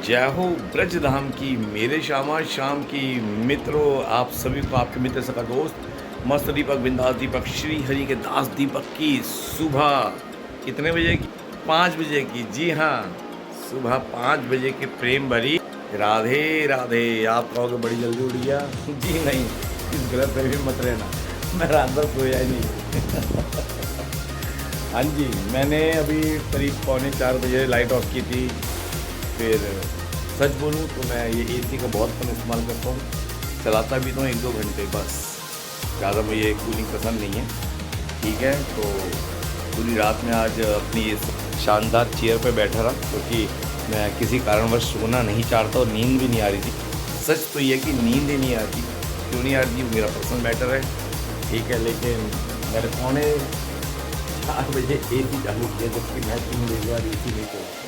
जय हो ब्रज धाम की, मेरे श्यामा शाम की मित्रों, आप सभी को आपके मित्र सका दोस्त मस्त दीपक बिंदास दीपक श्री हरि के दास दीपक की सुबह कितने बजे की? 5 बजे की। जी हाँ, सुबह 5 बजे की प्रेम भरी राधे राधे। आप कहोगे बड़ी जल्दी उठ गया। जी नहीं, इस गलत फहमी में मत रहना, मैं रात भर सोया ही नहीं। हाँ जी, मैंने अभी करीब 3:45 बजे लाइट ऑफ की थी। फिर सच बोलूँ तो मैं ये एसी का बहुत कम इस्तेमाल करता हूँ, चलाता भी तो 1-2 घंटे बस, ज़्यादा मुझे कूलिंग पसंद नहीं है। ठीक है, तो पूरी रात में आज अपनी इस शानदार चेयर पे बैठा रहा क्योंकि मैं किसी कारणवश सोना नहीं चाहता और नींद भी नहीं आ रही थी। सच तो ये कि नींद ही नहीं आती, क्यों नहीं आ रही थी मेरा पर्सनल मैटर है। ठीक है, लेकिन मैंने 3:45 बजे एसी चालू किया, जबकि मैं 3 बजे बाद एसी नहीं चलता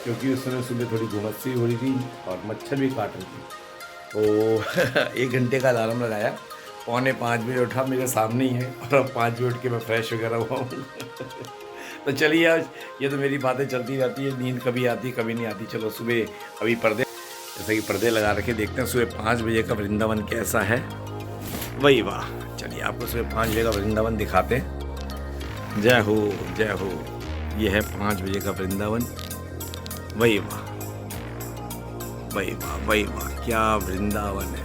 क्योंकि उस समय सुबह थोड़ी घुमस सी हो रही थी और मच्छर भी काट रही थी। तो 1 घंटे का अलार्म लगाया, 4:45 बजे उठा, मेरे सामने ही है और अब 5 बजे उठ के मैं फ्रेश वगैरह हुआ हूँ। तो चलिए, आज ये तो मेरी बातें चलती रहती है, नींद कभी आती कभी नहीं आती। चलो सुबह अभी पर्दे, जैसे कि पर्दे लगा रखे, देखते हैं सुबह 5 बजे का वृंदावन कैसा है। वही वाह, चलिए आपको सुबह 5 बजे का वृंदावन दिखाते हैं। जय हो जय हो, ये है 5 बजे का वृंदावन। वही वाह वही वाह वही वाह, क्या वृंदावन है।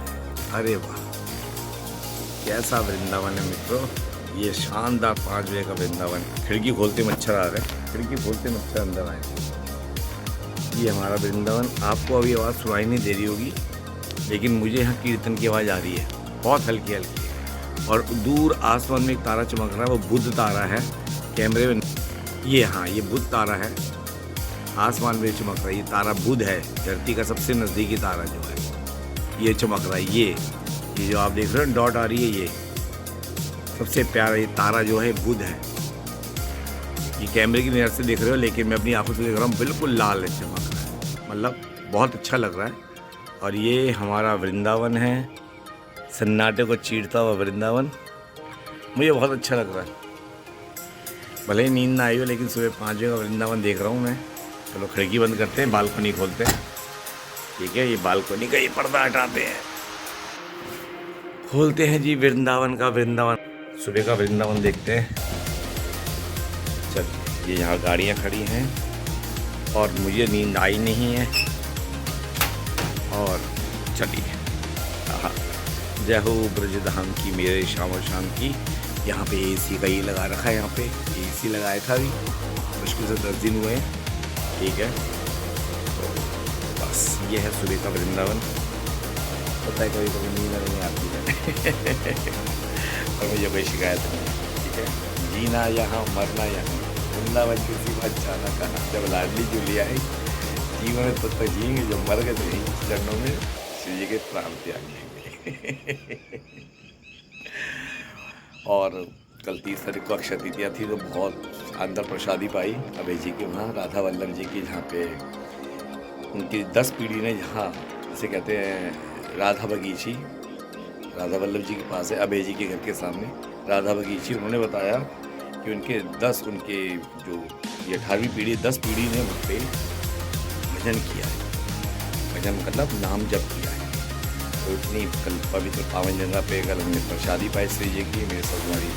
अरे वाह, कैसा वृंदावन है मित्रों, ये शानदार 5 बजे का वृंदावन। खिड़की खोलते मच्छर आ रहे, खिड़की खोलते मच्छर अंदर आए। ये हमारा वृंदावन। आपको अभी आवाज़ सुनाई नहीं दे रही होगी, लेकिन मुझे यहाँ कीर्तन की आवाज़ आ रही है, बहुत हल्की हल्की है। और दूर आसमान में एक तारा चमक रहा है, वो बुध तारा है। कैमरे में ये, हाँ, ये बुध तारा है, आसमान में चमक रहा है। ये तारा बुध है, धरती का सबसे नज़दीकी तारा जो है, ये चमक रहा है। ये जो आप देख रहे हो डॉट आ रही है, ये सबसे प्यारा ये तारा जो है बुध है। ये कैमरे की नज़र से देख रहे हो, लेकिन मैं अपनी आंखों से देख रहा हूँ, बिल्कुल लाल है, चमक रहा है, मतलब बहुत अच्छा लग रहा है। और ये हमारा वृंदावन है, सन्नाटे को चीरता हुआ वृंदावन। मुझे बहुत अच्छा लग रहा है, भले ही नींद ना आई हो, लेकिन सुबह 5 बजे का वृंदावन देख रहा हूँ मैं। चलो खिड़की बंद करते हैं, बालकनी खोलते हैं। ठीक है, ये बालकनी का ये पर्दा हटाते हैं, खोलते हैं जी वृंदावन का वृंदावन। सुबह का वृंदावन देखते हैं। चल, ये यहाँ गाड़ियाँ खड़ी हैं और मुझे नींद आई नहीं है। और चलिए, हाँ, जय हो ब्रज धाम की, मेरे श्याम शाम की। यहाँ पे एसी का ये लगा रखा है, यहाँ पे एसी लगाया था अभी, मुश्किल से 10 दिन हुए हैं। ठीक है, तो बस ये है सुबह का वृंदावन। पता है कभी कभी नींद नहीं आती है और मुझे कोई शिकायत नहीं है। ठीक है, जीना यहाँ मरना यहाँ, वृंदावन की सिवा जाना कहाँ। जब लाडली जूली आई, जीवन में तब तक जिएंगे, जो मर गए तो यही चरणों में शिव जी के प्राण त्यागेंगे। और कल 30 तारीख को अक्षय तृतीया थी, तो बहुत शानदार प्रसादी पाई अभय जी के वहाँ, राधा वल्लभ जी की, जहाँ पे उनकी 10 पीढ़ी ने, जहाँ जिसे कहते हैं राधा बगीची, राधा वल्लभ जी के पास है, अभय जी के घर के सामने राधा बगीची। उन्होंने बताया कि उनके 10, उनके जो ये 18वीं पीढ़ी, 10 पीढ़ी ने वहाँ पे भजन किया है। भजन मतलब नाम जप किया है। तो इतनी कल पवित्र पावन जगह पे कल हमने प्रसादी पाई श्री जी की। मेरे साथ हमारी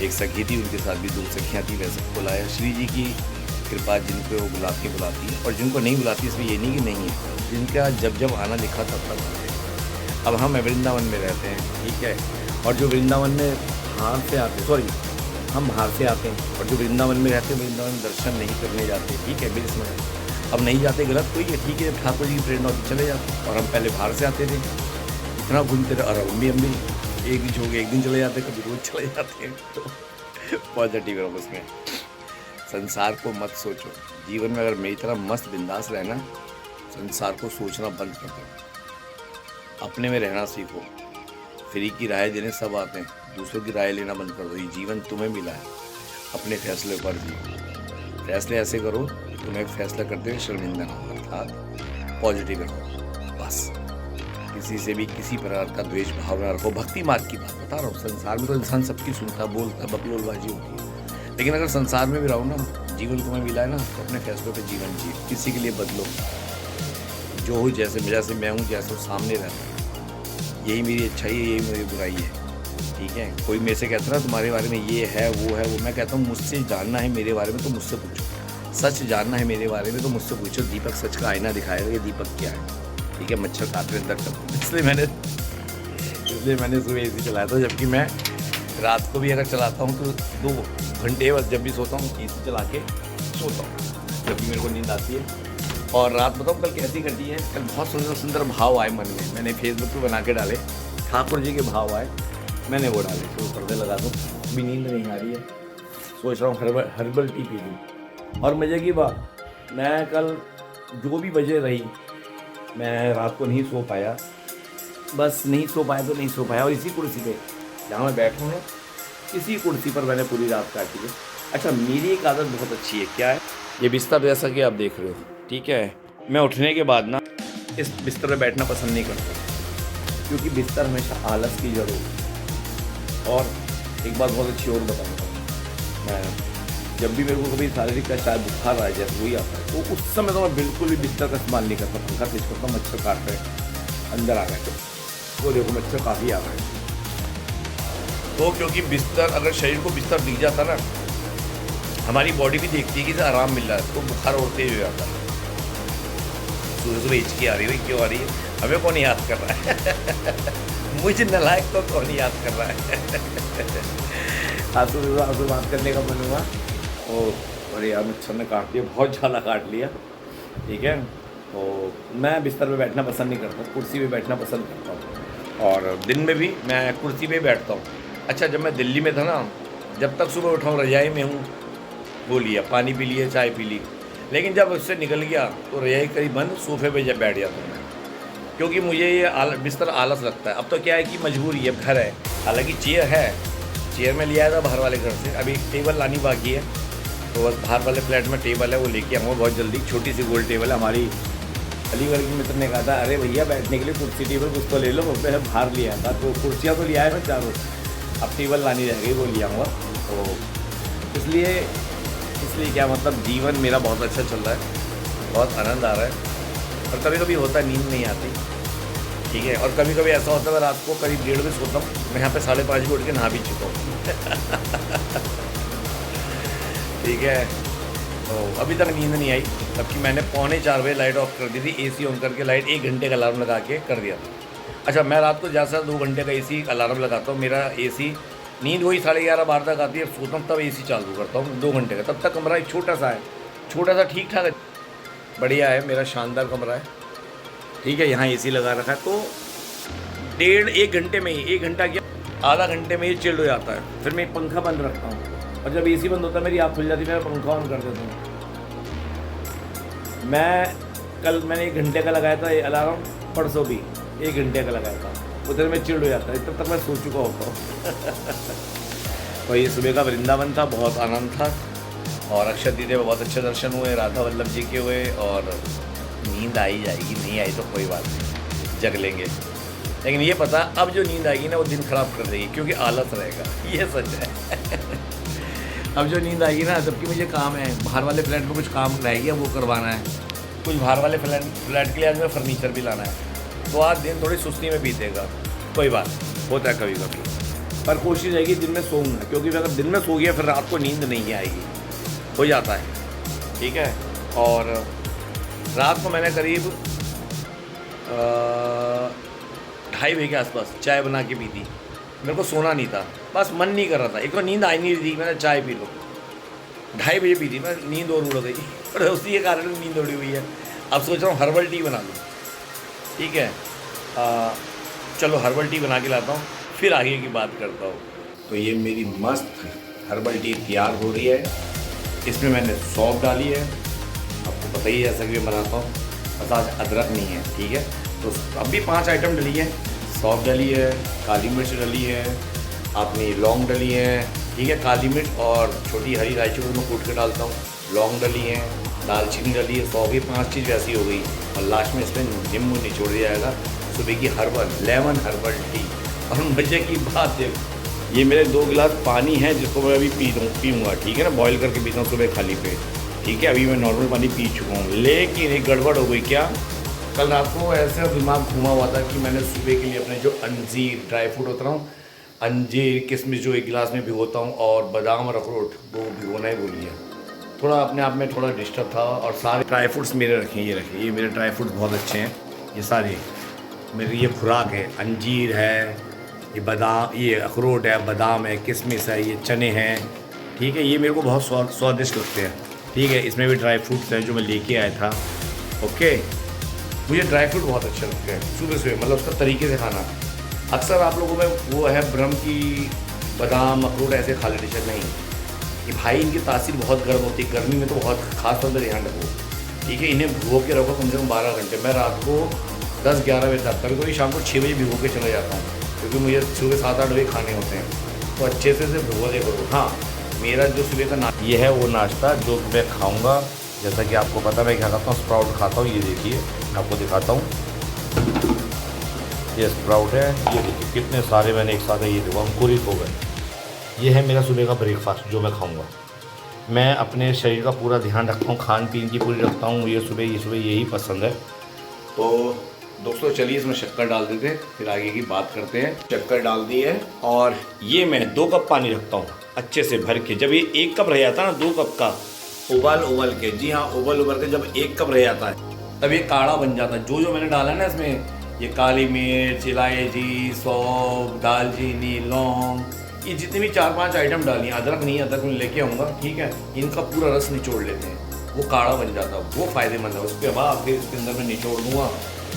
एक सखी थी, उनके साथ भी 2 सखियाँ थी, वैसे सबको लाया। श्री जी की कृपा जिनको वो बुलाती है, और जिनको नहीं बुलाती इसमें ये नहीं कि नहीं है, जिनका जब जब आना लिखा तब तक आते हैं। अब हम वृंदावन में रहते हैं, ठीक है, और जो वृंदावन में बाहर से आते, सॉरी, हम बाहर से आते हैं, और जो वृंदावन में रहते हैं, वृंदावन में दर्शन नहीं करने जाते। ठीक है, बिल्कुल समझ, अब नहीं जाते गलत कोई है, ठीक है, ठाकुर जी की प्रेरणा होती चले जाते। और हम पहले बाहर से आते थे, इतना घूमते रहे, और हम भी एक दिन छोड़ के एक दिन चले जाते, कभी रोज चले जाते हैं। तो पॉजिटिव है उसमें। संसार को मत सोचो, जीवन में अगर मेरी तरह मस्त बिंदास रहना, संसार को सोचना बंद कर दो, अपने में रहना सीखो। फ्री की राय देने सब आते हैं, दूसरों की राय लेना बंद कर दो। ये जीवन तुम्हें मिला है, अपने फैसले पर जियो। फैसले ऐसे करो कि तुम्हें एक फैसला करते हुए शर्मिंदा ना हो, अर्थात पॉजिटिव रहो बस। किसी से भी किसी प्रकार का द्वेष भाव ना रखो। भक्ति मार्ग की बात बता रहा हूँ। संसार में तो इंसान सबकी सुनता, बोलता, बकलोलबाजी होती है, लेकिन अगर संसार में भी रहो ना, जीवन तुम्हें मिला है ना, तो अपने फैसलों पे जीवन जियो, किसी के लिए बदलो। जो हो जैसे मैं हूँ, जैसे सामने रहता है, यही मेरी अच्छाई है, यही मेरी बुराई है। ठीक है, कोई मेरे से कहता है ना तुम्हारे बारे में ये है वो है वो, मैं कहता हूँ मुझसे जानना है मेरे बारे में तो मुझसे पूछो, सच जानना है मेरे बारे में तो मुझसे पूछो। दीपक सच का आईना दिखाएगा कि दीपक क्या है। ठीक है, मच्छर काटने अंदर तक, इसलिए मैंने सुबह एसी चलाया था। जबकि मैं रात को भी अगर चलाता हूँ तो 2 घंटे बस, जब भी सोता हूँ एसी चला के सोता हूँ जब भी मेरे को नींद आती है। और रात बताऊँ कल कैसी घटी है, कल बहुत सुंदर सुंदर भाव आए मन में, मैंने फेसबुक पे बना के डाले, ठाकुर जी के भाव आए, मैंने वो डाले। तो पर्दे लगा दूँ, अभी नींद नहीं आ रही है, सोच रहा हूँ हर्बल टी पी लूँ। और मज़े की बात, मैं कल जो भी वजह रही, मैं रात को नहीं सो पाया, बस नहीं सो पाया तो नहीं सो पाया। और इसी कुर्सी पे जहाँ मैं बैठा हूँ, इसी कुर्सी पर मैंने पूरी रात काटी है। अच्छा, मेरी एक आदत बहुत अच्छी है, क्या है, ये बिस्तर जैसा कि आप देख रहे हो, ठीक है, मैं उठने के बाद ना इस बिस्तर पे बैठना पसंद नहीं करता, क्योंकि बिस्तर हमेशा आलस की जड़ होगी। और एक बात बहुत अच्छी और बताऊँगा, मैं जब भी मेरे को कभी शारीरिक का शायद बुखार आ जाए, वही आता है, तो उस समय तो मैं बिल्कुल भी बिस्तर का इस्तेमाल नहीं करता, पंखा तेज करता हूँ, मच्छर काट रहे अंदर आ गए तो देखो मच्छर काफ़ी आ गए। तो क्योंकि बिस्तर, अगर शरीर को बिस्तर दिख जाता ना, हमारी बॉडी भी देखती है कि इसे आराम मिल रहा है, तो बुखार उड़ते हुए आता है। सुबह सुबह हिचकी आ रही है, क्यों आ रही है, हमें कौन याद कर रहा है मुझे नलायक तो कौन याद कर रहा है आंसू बात करने का मन हुआ, और यार मच्छर ने काट लिया, बहुत ज़्यादा काट लिया। ठीक है, तो मैं बिस्तर पे बैठना पसंद नहीं करता, कुर्सी पे बैठना पसंद करता हूँ, और दिन में भी मैं कुर्सी पे बैठता हूँ। अच्छा, जब मैं दिल्ली में था ना, जब तक सुबह उठाऊँ रजाई में हूँ, वो लिया, पानी पी लिया, चाय पी ली, लेकिन जब उससे निकल गया तो रजाई करीब बंद, सोफे पे जब बैठ जाता हूँ मैं, क्योंकि मुझे ये बिस्तर आलस लगता है। अब तो क्या है कि मजबूरी है, घर है, हालांकि चेयर है, चेयर में लिया था बाहर वाले घर से, अभी टेबल लानी बाकी है, तो बस बाहर वाले फ्लैट में टेबल है, वो लेके आऊँगा बहुत जल्दी। छोटी सी गोल टेबल है, हमारी अलीगढ़ की मित्र ने कहा था, अरे भैया बैठने के लिए कुर्सी टेबल कुछ तो ले लो, मैं बाहर लिया था, तो कुर्सियाँ तो लिया है मैं चारों, अब टेबल लानी रह गई, वो ले आऊँगा। तो इसलिए क्या मतलब, जीवन मेरा बहुत अच्छा चल रहा है, बहुत आनंद आ रहा है। और कभी कभी होता है नींद नहीं आती, ठीक है, और कभी कभी ऐसा होता है मैं रात को करीब 1:30 बजे सोता हूँ, मैं यहाँ पे 5:30 बजे उठ के नहा भी चुका हूँ ठीक है, तो अभी तक नींद नहीं आई, जबकि मैंने 3:45 बजे लाइट ऑफ कर दी थी, एसी ऑन करके लाइट 1 घंटे का अलार्म लगा के कर दिया था। अच्छा, मैं रात को ज़्यादा 2 घंटे का एसी अलार्म लगाता हूँ, मेरा एसी नींद वही 11:30-12 तक आती है, सोता हूँ तब एसी चालू करता हूँ 2 घंटे का, तब तक कमरा एक छोटा सा है, छोटा सा ठीक ठाक है, बढ़िया है, मेरा शानदार कमरा है। ठीक है, यहाँ एसी लगा रखा है, तो 1.5 घंटे में ही, 1 घंटा क्या आधा घंटे में ही चिल्ड हो जाता है। फिर मैं पंखा बंद रखता हूँ, और जब एसी बंद होता है मेरी आँख खुल जाती है, मैं पंखा ऑन कर देता हूँ। मैंने 1 घंटे का लगाया था अलार्म, परसों भी 1 घंटे का लगाया था, उधर में चिल्ड हो जाता है, तब तक मैं सो चुका होता हूँ तो ये सुबह का वृंदावन था, बहुत आनंद था, और अक्षय तृतीया में बहुत अच्छे दर्शन हुए, राधा वल्लभ जी के हुए, और नींद आई जाएगी, नहीं आई तो कोई बात नहीं, जग लेंगे। लेकिन ये पता, अब जो नींद आएगी ना वो दिन खराब कर देगी, क्योंकि आलस रहेगा, ये सच है अब जो नींद आएगी ना, जबकि मुझे काम है, बाहर वाले फ्लैट में कुछ काम रह गया, वो करवाना है, कुछ बाहर वाले फ्लैट के लिए आज मैं फर्नीचर भी लाना है, तो आज दिन थोड़ी सुस्ती में बीतेगा, कोई बात होता है कभी कभी, पर कोशिश रहेगी दिन में सोऊंगा, क्योंकि अगर दिन में सो गया फिर रात को नींद नहीं आएगी, हो जाता है। ठीक है, और रात को मैंने करीब 2:30 बजे के आसपास चाय बना के पी थी, मेरे को सोना नहीं था, बस मन नहीं कर रहा था, एक तो नींद आई नहीं थी, मैंने चाय पी लो, 2:30 बजे पी थी, मैं नींद और उड़ गई और उसी के कारण नींद उड़ी हुई है। अब सोच रहा हूँ हर्बल टी बना लूँ। ठीक है, चलो हर्बल टी बना के लाता हूँ, फिर आगे की बात करता हूँ। तो ये मेरी मस्त हर्बल टी तैयार हो रही है, इसमें मैंने सौंफ डाली है, आपको पता ही है जैसा कि मैं बनाता हूँ, बस आज अदरक नहीं है। ठीक है, तो अभी 5 आइटम डली है, सौंफ डली है, काली मिर्च डली है, अपनी लौंग डली है, ठीक है, काली मिर्च और छोटी हरी इलायची को मैं कूट के डालता हूँ, लौंग डली है, दालचीनी डली है, सौंफ, 5 चीज़ वैसी हो गई, और लास्ट में इसमें नींबू निचोड़ दिया जाएगा, सुबह की लेमन हर्बल टी। और मजे की बात है, ये मेरे 2 गिलास पानी है जिसको मैं अभी पीऊँगा, ठीक है ना, बॉईल करके पीता हूँ सुबह खाली पेट। ठीक है, अभी मैं नॉर्मल पानी पी चुका हूँ, लेकिन एक गड़बड़ हो गई, क्या कल रात को ऐसे दिमाग घूमा हुआ था कि मैंने सुबह के लिए अपने जो अंजीर ड्राई फ्रूट होता हूँ, अंजीर किशमिश जो एक गिलास में भिगोता हूँ और बादाम और अखरोट वो भिगोना ही भूल गया। थोड़ा अपने आप में थोड़ा डिस्टर्ब था। और सारे ड्राई फ्रूट्स मेरे रखे, ये रखे, ये मेरे ड्राई फ्रूट्स बहुत अच्छे हैं। ये सारे मेरी ये खुराक है। अंजीर है, ये बादाम, ये अखरोट है, बादाम है, किशमिश है, ये चने हैं, ठीक है। ये मेरे को बहुत स्वादिष्ट लगते हैं, ठीक है। इसमें भी ड्राई फ्रूट्स हैं जो मैं लेके आया था। ओके, मुझे ड्राई फ्रूट बहुत अच्छे लगते हैं सुबह सुबह, मतलब उसका तरीके से खाना। अक्सर आप लोगों में वो है भ्रम की बादाम अखरोट ऐसे खा लेते, शायद नहीं। कि भाई इनकी तासीर बहुत गर्म होती है, गर्मी में तो बहुत खास तौर पर ध्यान रखो, ठीक है। इन्हें भिगो के रखो कम से कम 12 घंटे। मैं रात को 10-11 बजे तक, कभी कभी शाम को 6 बजे भिगो के चला जाता हूँ, क्योंकि मुझे सुबह 7-8 बजे खाने होते हैं। तो अच्छे से भिगो दे करो। हाँ, मेरा जो सुबह का ये है वो नाश्ता जो मैं खाऊँगा। जैसा कि आपको पता मैं क्या खाता हूँ, स्प्राउट खाता हूँ। ये देखिए मैं आपको दिखाता हूँ, ये स्प्राउट है। ये देखिए कितने सारे मैंने एक साथ ये देखो अंकुरित हो गए। ये है मेरा सुबह का ब्रेकफास्ट जो मैं खाऊंगा। मैं अपने शरीर का पूरा ध्यान रखता हूँ, खान पीन की पूरी रखता हूँ। ये सुबह यही पसंद है। तो दोस्तों चलिए इसमें शक्कर डाल देते हैं, फिर आगे की बात करते हैं। शक्कर डाल दी है और ये मैं 2 कप पानी रखता हूँ अच्छे से भर के। जब ये 1 कप रह जाता है ना 2 कप का, उबल के, जी हाँ उबल के जब 1 कप रह जाता है तब ये काढ़ा बन जाता है। जो मैंने डाला है ना इसमें, ये काली मिर्च, इलायची, सौंफ, दालचीनी, लौंग, ये जितने भी 4-5 आइटम डाली हैं। अदरक नहीं, अदरक मैं लेके आऊँगा, ठीक है। इनका पूरा रस निचोड़ लेते हैं, वो काढ़ा बन जाता है, वो फ़ायदेमंद है। उसके बाद फिर इसके अंदर मैं निचोड़ दूँगा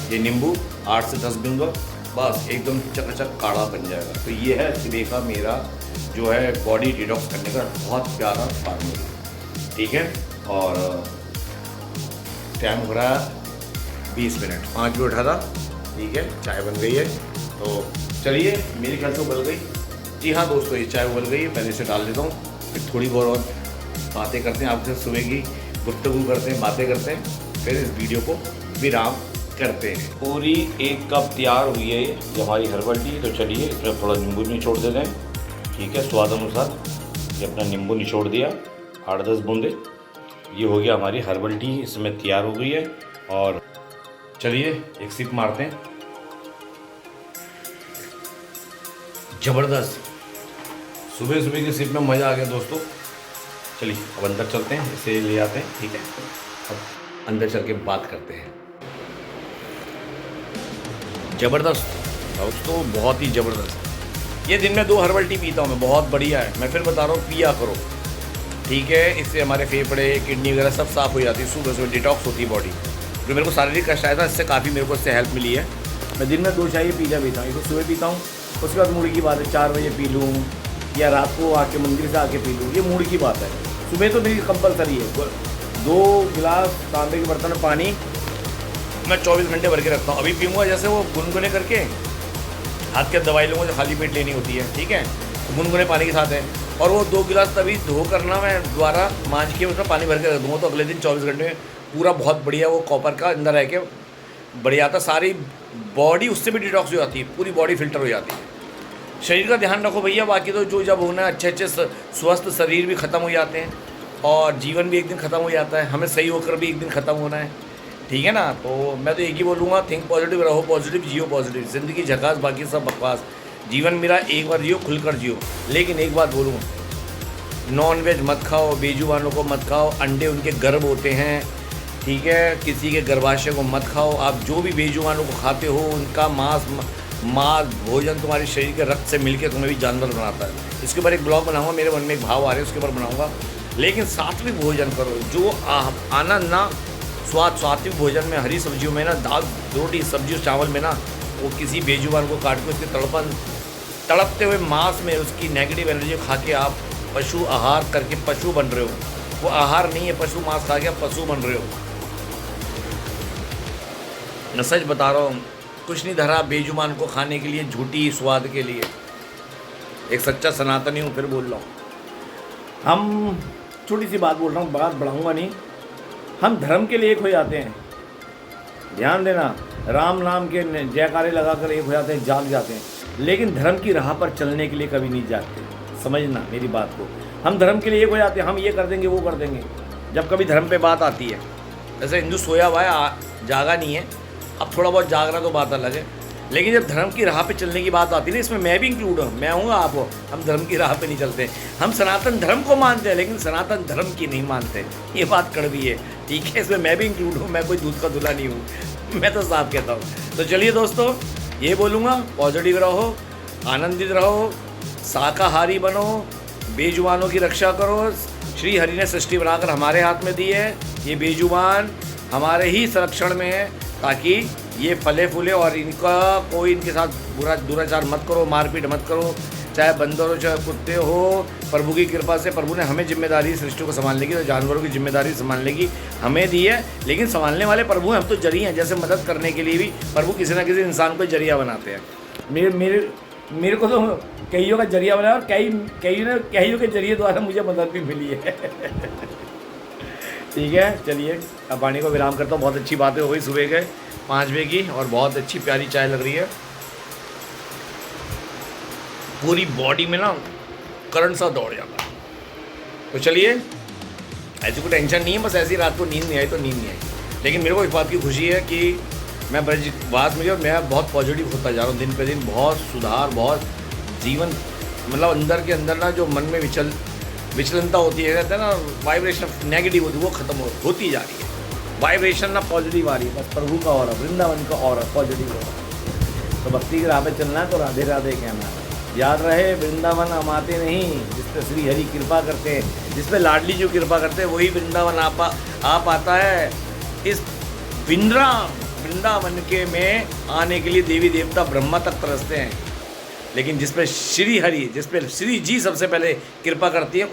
ये नींबू, 8 से 10 दूँगा, बस एकदम चकाचक काढ़ा बन जाएगा। तो ये है सुबह का मेरा जो है बॉडी डिटॉक्स करने का बहुत प्यारा फार्मूला, ठीक है। और टाइम हो रहा है 20 मिनट, 5 मिनट उठा था, ठीक है। चाय बन गई है, तो चलिए मेरी ख्याल से उबल गई। जी हाँ दोस्तों, ये चाय उबल गई है, मैंने इसे डाल देता हूँ। फिर थोड़ी बहुत और बातें करते हैं आपसे, सुबह की गुफ्तगू करते हैं, बातें करते हैं, फिर इस वीडियो को विराम करते हैं। पूरी 1 कप तैयार हुई है ये हमारी हर्बल टी। तो चलिए इसमें थोड़ा नींबू निचोड़ देते हैं, ठीक है, स्वाद अनुसार। ये अपना नींबू निचोड़ दिया 8-10 बूंदे। ये हो गया हमारी हर्बल टी, इसमें तैयार हो गई है। और चलिए एक सिप मारते हैं। ज़बरदस्त सुबह की सिप में मज़ा आ गया दोस्तों। चलिए अब अंदर चलते हैं, इसे ले आते हैं, ठीक है। अब अंदर चल के बात करते हैं। ज़बरदस्त दोस्तों, बहुत ही ज़बरदस्त। ये दिन में 2 हर्बल टी पीता हूँ मैं, बहुत बढ़िया है। मैं फिर बता रहा हूँ, पिया करो, ठीक है। इससे हमारे फेफड़े, किडनी वगैरह सब साफ़ हो जाती है, सुबह डिटॉक्स होती है बॉडी। जो मेरे को शारीरिक कष्ट आया था, इससे काफ़ी मेरे को इससे हेल्प मिली है। मैं दिन में 2 चाय पीता हूँ, एक तो सुबह पीता हूँ, उसके बाद मूड की बात है 4 बजे पी लूँ, या रात को आके मंदिर से आके पी लूँ, ये मूड की बात है। सुबह तो मेरी कंपलसरी है। 2 गिलास तांबे के बर्तन में पानी मैं 24 घंटे भर के रखता हूँ। अभी पीऊँगा, जैसे वो गुनगुने करके हाथ के दवाई लूँगा जो खाली पेट लेनी होती है, ठीक है, तो गुनगुने पानी के साथ है। और वो 2 गिलास तभी धो करना, मैं दोबारा मांझ के उसमें पानी भर के रख दूँगा, तो अगले दिन 24 घंटे में पूरा बहुत बढ़िया वो कॉपर का अंदर रह के बढ़िया आता। सारी बॉडी उससे भी डिटॉक्स हो जाती है, पूरी बॉडी फिल्टर हो जाती है। शरीर का ध्यान रखो भैया, बाकी तो जो जब होना है, अच्छे स्वस्थ शरीर भी ख़त्म हो जाते हैं और जीवन भी एक दिन ख़त्म हो जाता है। हमें सही होकर भी एक दिन ख़त्म होना है, ठीक है ना। तो मैं तो एक ही बोलूँगा, थिंक पॉजिटिव, रहो पॉजिटिव, जियो पॉजिटिव। ज़िंदगी झकास, बाकी सब बकवास। जीवन मेरा एक बार जियो, खुलकर जियो। लेकिन एक बात बोलूँ, नॉन वेज मत खाओ, बेजुबानों को मत खाओ, अंडे उनके गर्भ होते हैं, ठीक है, किसी के गर्भाशय को मत खाओ। आप जो भी बेजुबानों को खाते हो, उनका मांस भोजन तुम्हारे शरीर के रक्त से मिलकर तुम्हें भी जानवर बनाता है। इसके ऊपर एक ब्लॉग बनाऊंगा, मेरे मन में एक भाव आ रहे हैं, उसके ऊपर बनाऊंगा। लेकिन सात्विक भोजन करो, जो आनंद ना स्वाद सात्विक भोजन में, हरी सब्जियों में ना, दाल रोटी सब्जी चावल में ना, वो किसी बेजुबान को काट के उसके तड़पते हुए मांस में उसकी नेगेटिव एनर्जी खा के आप पशु आहार करके पशु बन रहे हो। वो आहार नहीं है, पशु मांस खा के आप पशु बन रहे हो। मैं सच बता रहा हूँ, कुछ नहीं धरा बेजुबान को खाने के लिए, झूठी स्वाद के लिए। एक सच्चा सनातनी हूँ, फिर बोल रहा हूँ। हम छोटी सी बात बोल रहा हूँ, बात बढ़ाऊँगा नहीं। हम धर्म के लिए एक हो जाते हैं, ध्यान देना, राम नाम के जयकारे लगाकर एक हो जाते हैं, जाग जाते हैं, लेकिन धर्म की राह पर चलने के लिए कभी नहीं जागते। समझना मेरी बात को। हम धर्म के लिए एक हो जाते हैं, हम ये कर देंगे वो कर देंगे, जब कभी धर्म पे बात आती है। जैसे हिंदू सोया हुआ है, जागा नहीं है, अब थोड़ा बहुत जाग रहा तो बात अलग है, लेकिन जब धर्म की राह पे चलने की बात आती है ना, इसमें मैं भी इंक्लूड हूँ, मैं हूँ आप हो। हम धर्म की राह पे नहीं चलते, हम सनातन धर्म को मानते हैं लेकिन सनातन धर्म की नहीं मानते, ये बात कड़वी है, ठीक है। इसमें मैं भी इंक्लूड हूँ, मैं कोई दूध का दूल्हा नहीं हूँ, मैं तो साफ कहता हूँ। तो चलिए दोस्तों, ये बोलूँगा, पॉजिटिव रहो, आनंदित रहो, शाकाहारी बनो, बेजुबानों की रक्षा करो। श्री हरि ने सृष्टि बनाकर हमारे हाथ में दी है, ये बेजुबान हमारे ही संरक्षण में है, ताकि ये फले फूले और इनका कोई इनके साथ बुरा दुराचार मत करो, मारपीट मत करो, चाहे बंदर हो चाहे कुत्ते हो। प्रभु की कृपा से प्रभु ने हमें जिम्मेदारी सृष्टि को संभालने की, तो जानवरों की जिम्मेदारी संभालने की हमें दी है, लेकिन संभालने वाले प्रभु हैं, हम तो जरिए हैं। जैसे मदद करने के लिए भी प्रभु किसी ना किसी इंसान को जरिया बनाते हैं। मेरे को तो कईयों का जरिया बनाया और कईयों के जरिए द्वारा मुझे मदद भी मिली है। ठीक है, चलिए अब वाणी को विराम करता हूँ। बहुत अच्छी बातें हो गई सुबह के 5 बजे की, और बहुत अच्छी प्यारी चाय लग रही है, पूरी बॉडी में ना करंट सा दौड़ जाता है। तो चलिए, ऐसी कोई टेंशन नहीं है, बस ऐसी रात को नींद नहीं आई तो नींद नहीं आई, लेकिन मेरे को इस बात की खुशी है कि मैं बात मुझे, मैं बहुत पॉजिटिव होता जा रहा हूँ दिन पे दिन, बहुत सुधार, बहुत जीवन, मतलब अंदर के अंदर ना जो मन में विचलनता होती है, कहते हैं ना वाइब्रेशन नेगेटिव होती है, वो खत्म होती जा रही है, वाइब्रेशन ना पॉजिटिव आ रही है, बस प्रभु का और वृंदावन का और पॉजिटिव हो रहा है। तो भक्ति की राह पे चलना है तो राधे राधे कहना है। याद रहे, वृंदावन हम आते नहीं, जिस पर श्री हरि कृपा करते हैं, जिस पे लाडली जो कृपा करते हैं वही वृंदावन आप आता है। इस वृंदावन के में आने के लिए देवी देवता ब्रह्मा तक तरसते हैं, लेकिन जिस पे श्री हरि, जिस पे श्री जी सबसे पहले कृपा करती है,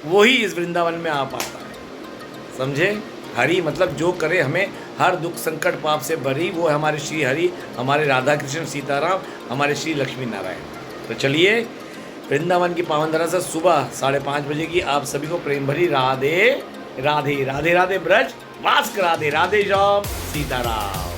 वही इस वृंदावन में आ पाता है। समझे? हरि मतलब जो करे हमें हर दुख संकट पाप से भरी, वो है हमारे श्री हरि, हमारे राधा कृष्ण सीताराम, हमारे श्री लक्ष्मी नारायण। तो चलिए, वृंदावन की पावन धरा से सुबह 5:30 बजे की आप सभी को प्रेम भरी राधे राधे। राधे राधे ब्रज वास्क, राधे राधे श्याम सीताराम।